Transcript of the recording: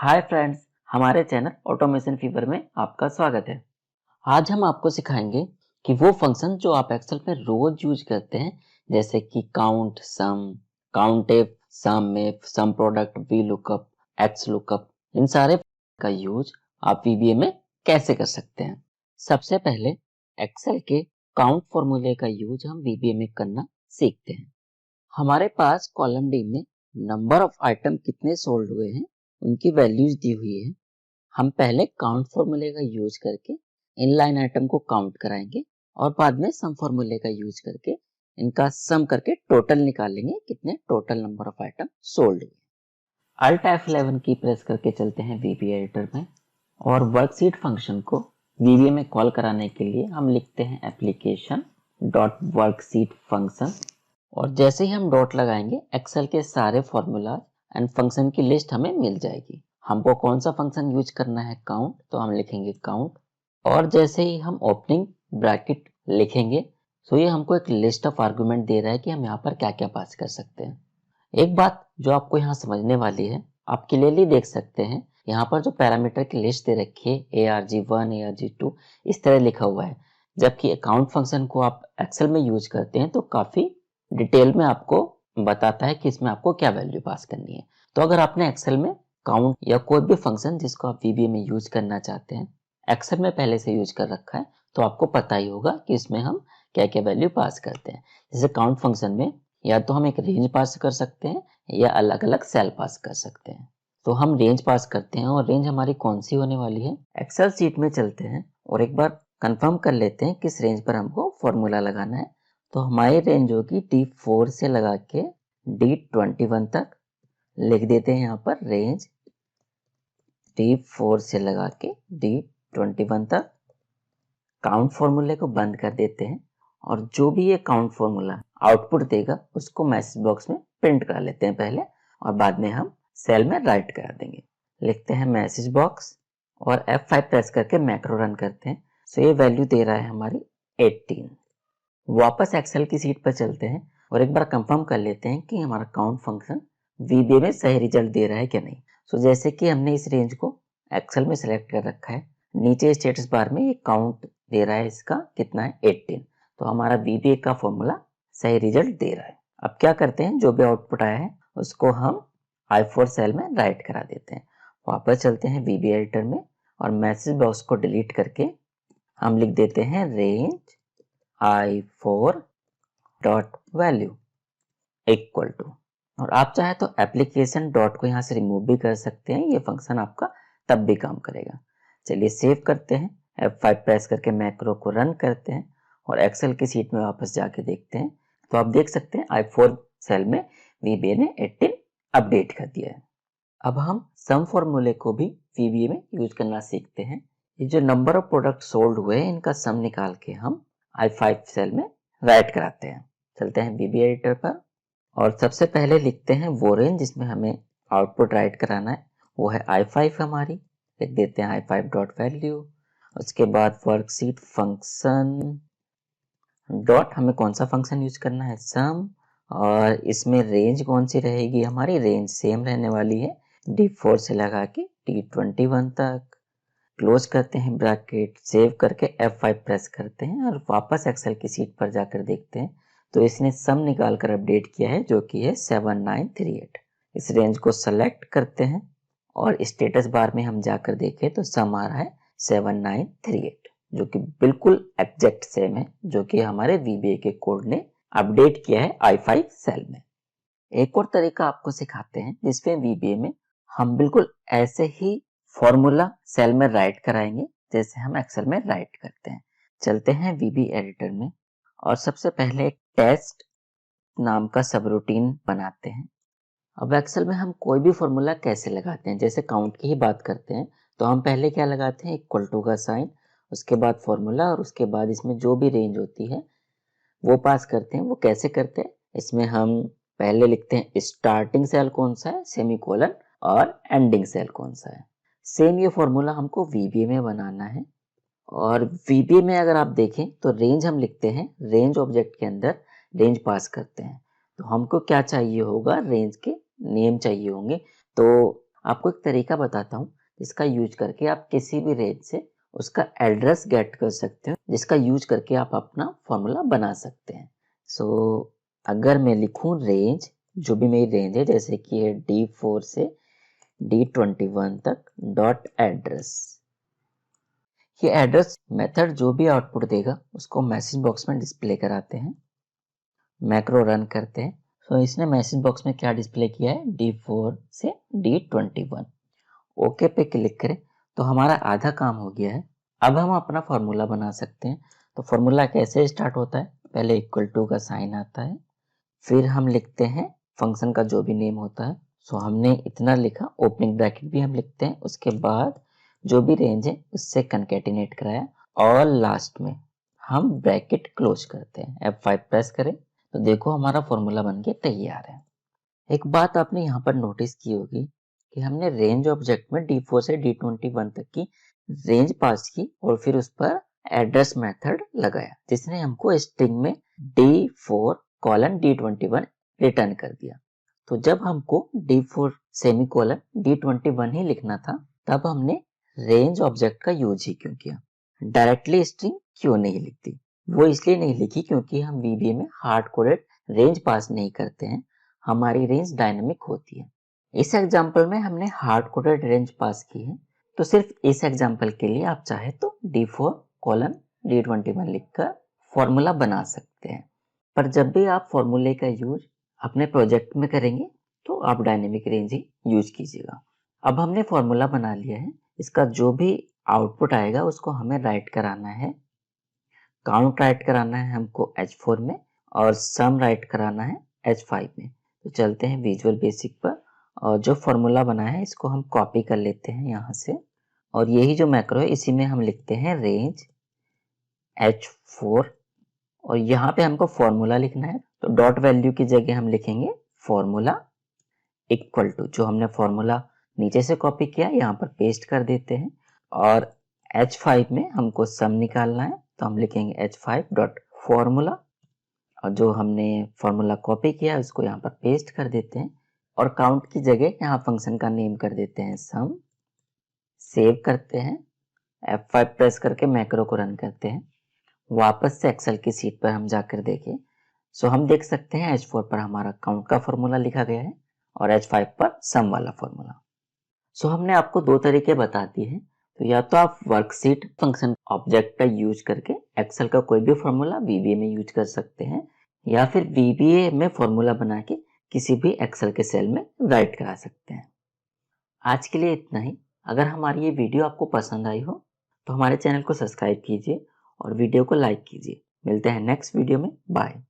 Hi friends, हमारे channel automation fever में आपका स्वागत है। आज हम आपको सिखाएंगे कि वो फंक्शन जो आप एक्सेल में रोज यूज करते हैं, जैसे कि count, sum, count if, sum if, sum product, V lookup, X lookup, इन सारे का यूज आप वीबीए में कैसे कर सकते हैं। सबसे पहले एक्सेल के काउंट फॉर्मूले का यूज हम वीबीए में करना सीखते हैं। हमारे पास कॉलम डी में नंबर ऑफ आइटम कितने सोल्ड हुए हैं उनकी वैल्यूज दी हुई है। हम पहले काउंट फॉर्मूले का यूज करके इनलाइन आइटम को काउंट कराएंगे और बाद में सम फॉर्मूले का यूज करके इनका सम करके टोटल निकालेंगे कितने total number of item sold हुए। अल्ट F11 की प्रेस करके चलते हैं वीबीए एडिटर में और वर्कशीट फंक्शन को वीबीए में कॉल कराने के लिए हम लिखते हैं एप्लीकेशन डॉट वर्कशीट फंक्शन और जैसे ही हम डॉट लगाएंगे एक्सेल के सारे फॉर्मूला एंड फंक्शन की लिस्ट हमें मिल जाएगी। हमको कौन सा फंक्शन यूज करना है, काउंट, तो हम लिखेंगे काउंट और जैसे ही हम ओपनिंग ब्रैकेट लिखेंगे तो ये हमको एक लिस्ट ऑफ आर्गुमेंट दे रहा है कि हम यहाँ पर क्या क्या पास कर सकते हैं। एक बात जो आपको यहाँ समझने वाली है, आप क्लियरली देख सकते हैं यहाँ पर जो पैरामीटर की लिस्ट दे रखी है ARG1 ARG2 इस तरह लिखा हुआ है, जबकि अकाउंट फंक्शन को आप एक्सेल में यूज करते हैं तो काफी डिटेल में आपको बताता है कि इसमें आपको क्या वैल्यू पास करनी है। तो अगर आपने एक्सेल में काउंट या कोई भी फंक्शन जिसको आप वीबीए में यूज करना चाहते हैं एक्सेल में पहले से यूज कर रखा है तो आपको पता ही होगा कि इसमें हम क्या क्या वैल्यू पास करते हैं। जैसे काउंट फंक्शन में या तो हम एक रेंज पास कर सकते हैं या अलग अलग सेल पास कर सकते हैं। तो हम रेंज पास करते हैं और रेंज हमारी कौन सी होने वाली है, एक्सेल सीट में चलते हैं और एक बार कंफर्म कर लेते हैं किस रेंज पर हमको फॉर्मूला लगाना है। तो हमारी रेंज होगी D4 से लगा के D21 तक। लिख देते हैं यहाँ पर रेंज D4 से लगा के D21 तक। काउंट फॉर्मूले को बंद कर देते हैं और जो भी ये काउंट फॉर्मूला आउटपुट देगा उसको मैसेज बॉक्स में प्रिंट करा लेते हैं पहले और बाद में हम सेल में राइट करा देंगे। लिखते हैं मैसेज बॉक्स और F5 प्रेस करके मैक्रो रन करते हैं। सो ये वैल्यू दे रहा है हमारी 18। वापस एक्सेल की सीट पर चलते हैं और एक बार कंफर्म कर लेते हैं कि हमारा काउंट फंक्शन वीबीए में सही रिजल्ट दे रहा है कि नहीं। सो जैसे कि हमने इस रेंज को एक्सेल में सेलेक्ट कर रखा है, नीचे स्टेटस बार में ये काउंट दे रहा है, इसका कितना है 18। तो हमारा वीबीए का फॉर्मूला सही रिजल्ट दे रहा है। अब क्या करते हैं, जो भी आउटपुट आया है उसको हम I4 सेल में राइट करा देते हैं। वापस चलते हैं वीबीए एडिटर में और मैसेज बॉक्स को डिलीट करके हम लिख देते हैं range I4 dot value equal to, और आप चाहे तो एप्लीकेशन डॉट को यहाँ से रिमूव भी कर सकते हैं, ये फंक्शन आपका तब भी काम करेगा। चलिए सेव करते हैं, F5 प्रेस करके मैक्रो को रन करते हैं और एक्सेल की सीट में वापस जाके देखते हैं तो आप देख सकते हैं I4 सेल में वीबीए ने 18 अपडेट कर दिया है। अब हम सम फॉर्मूले को भी वीबीए में यूज करना सीखते हैं। ये जो नंबर ऑफ प्रोडक्ट सोल्ड हुए हैं इनका सम निकाल के हम I5 सेल में राइट कराते हैं। चलते हैं वीबीए एडिटर पर और सबसे पहले लिखते हैं वो रेंज जिसमें हमें आउटपुट राइट कराना है, वो है I5 हमारी। लिख देते हैं I5 डॉट वैल्यू। उसके बाद वर्कशीट फंक्शन डॉट, हमें कौन सा फंक्शन यूज करना है, सम, और इसमें रेंज कौन सी रहेगी, हमारी रेंज सेम रहने वाली है D4 से लगा के D21 तक। क्लोज करते हैं ब्रैकेट, सेव करके F5 प्रेस करते हैं और वापस एक्सेल की सीट पर जाकर देखते हैं तो इसने सम निकाल कर अपडेट किया है जो कि है 7938। इस रेंज को सेलेक्ट करते हैं और स्टेटस बार में हम जाकर देखें तो सम आ रहा है 7938, जो कि बिल्कुल एग्जैक्ट सेम है जो कि हमारे वीबीए के कोड ने अपडेट किया है I5 सेल में। एक और तरीका आपको सिखाते हैं जिसमें वीबीए में हम बिल्कुल ऐसे ही फॉर्मूला सेल में राइट कराएंगे जैसे हम एक्सेल में राइट करते हैं। चलते हैं वीबी एडिटर में और सबसे पहले एक टेस्ट नाम का सब रूटीन बनाते हैं। अब एक्सेल में हम कोई भी फॉर्मूला कैसे लगाते हैं, जैसे काउंट की ही बात करते हैं तो हम पहले क्या लगाते हैं, इक्वल टू का साइन, उसके बाद फॉर्मूला और उसके बाद इसमें जो भी रेंज होती है वो पास करते हैं। वो कैसे करते हैं, इसमें हम पहले लिखते हैं स्टार्टिंग सेल कौन सा है, सेमीकोलन, और एंडिंग सेल कौन सा है। सेम ये फॉर्मूला हमको वीबीए में बनाना है और वीबीए में अगर आप देखें तो रेंज हम लिखते हैं, रेंज ऑब्जेक्ट के अंदर रेंज पास करते हैं। तो हमको क्या चाहिए होगा, रेंज के नेम चाहिए होंगे। तो आपको एक तरीका बताता हूँ जिसका यूज करके आप किसी भी रेंज से उसका एड्रेस गेट कर सकते हो, जिसका यूज करके आप अपना फॉर्मूला बना सकते हैं। सो अगर मैं लिखूं रेंज, जो भी मेरी रेंज है, जैसे कि है D4 से D21 तक डॉट एड्रेस, ये एड्रेस मेथड जो भी आउटपुट देगा उसको मैसेज बॉक्स में डिस्प्ले कराते हैं। मैक्रो रन करते हैं। सो इसने मैसेज बॉक्स में क्या डिस्प्ले किया है, D4 से D21। ओके पे क्लिक करें तो हमारा आधा काम हो गया है। अब हम अपना फॉर्मूला बना सकते हैं। तो फॉर्मूला कैसे स्टार्ट होता है, पहले इक्वल टू का साइन आता है, फिर हम लिखते हैं फंक्शन का जो भी नेम होता है। सो हमने इतना लिखा, ओपनिंग ब्रैकेट भी हम लिखते हैं, उसके बाद जो भी रेंज है उससे कंकेटिनेट कराया और लास्ट में हम ब्रैकेट क्लोज करते हैं। F5 प्रेस करें तो देखो हमारा फॉर्मूला बन के तैयार है। एक बात आपने यहाँ पर नोटिस की होगी कि हमने रेंज ऑब्जेक्ट में D4 से D21 तक की रेंज पास की और फिर उस पर एड्रेस मेथड लगाया, जिसने हमको स्ट्रिंग में D4 कॉलन D21 रिटर्न कर दिया। तो जब हमको D4 सेमी कॉलन D21 ही लिखना था, तब हमने रेंज ऑब्जेक्ट का यूज ही क्यों किया, डायरेक्टली स्ट्रिंग क्यों नहीं लिखती? वो इसलिए नहीं लिखी क्योंकि हम VBA में हार्ड कोडेड रेंज पास नहीं करते हैं, हमारी रेंज डायनामिक होती है। इस एग्जांपल में हमने हार्ड कोडेड रेंज पास की है, तो सिर्फ इस एग्जांपल के लिए आप चाहे तो D4 कॉलन D21 लिखकर फॉर्मूला बना सकते हैं। पर जब भी आप फॉर्मूले का यूज अपने प्रोजेक्ट में करेंगे तो आप डायनेमिक रेंज ही यूज कीजिएगा। अब हमने फॉर्मूला बना लिया है, इसका जो भी आउटपुट आएगा उसको हमें राइट कराना है। काउंट राइट कराना है हमको H4 में और सम राइट कराना है H5 में। तो चलते हैं विजुअल बेसिक पर और जो फॉर्मूला बना है इसको हम कॉपी कर लेते हैं यहाँ से, और यही जो मैक्रो है इसी में हम लिखते हैं रेंज H4 और यहाँ पे हमको फॉर्मूला लिखना है। तो डॉट वैल्यू की जगह हम लिखेंगे फॉर्मूला इक्वल टू, जो हमने फॉर्मूला नीचे से कॉपी किया यहाँ पर पेस्ट कर देते हैं, और H5 में हमको सम निकालना है तो हम लिखेंगे H5 डॉट फॉर्मूला, और जो हमने फॉर्मूला कॉपी किया उसको यहाँ पर पेस्ट कर देते हैं और काउंट की जगह यहाँ फंक्शन का नेम कर देते हैं सम। सेव करते हैं, F5 प्रेस करके मैक्रो को रन करते हैं। वापस से एक्सेल की सीट पर हम जाकर देखें, सो हम देख सकते हैं H4 पर हमारा काउंट का फॉर्मूला लिखा गया है और H5 पर सम वाला फॉर्मूला। सो हमने आपको दो तरीके बता दिए हैं। तो या तो आप वर्कशीट फंक्शन ऑब्जेक्ट का यूज करके एक्सेल का कोई भी फॉर्मूला VBA में यूज कर सकते हैं, या फिर VBA में फॉर्मूला बना के किसी भी एक्सेल के सेल में राइट करा सकते हैं। आज के लिए इतना ही। अगर हमारी ये वीडियो आपको पसंद आई हो तो हमारे चैनल को सब्सक्राइब कीजिए और वीडियो को लाइक कीजिए। मिलते हैं नेक्स्ट वीडियो में। बाय।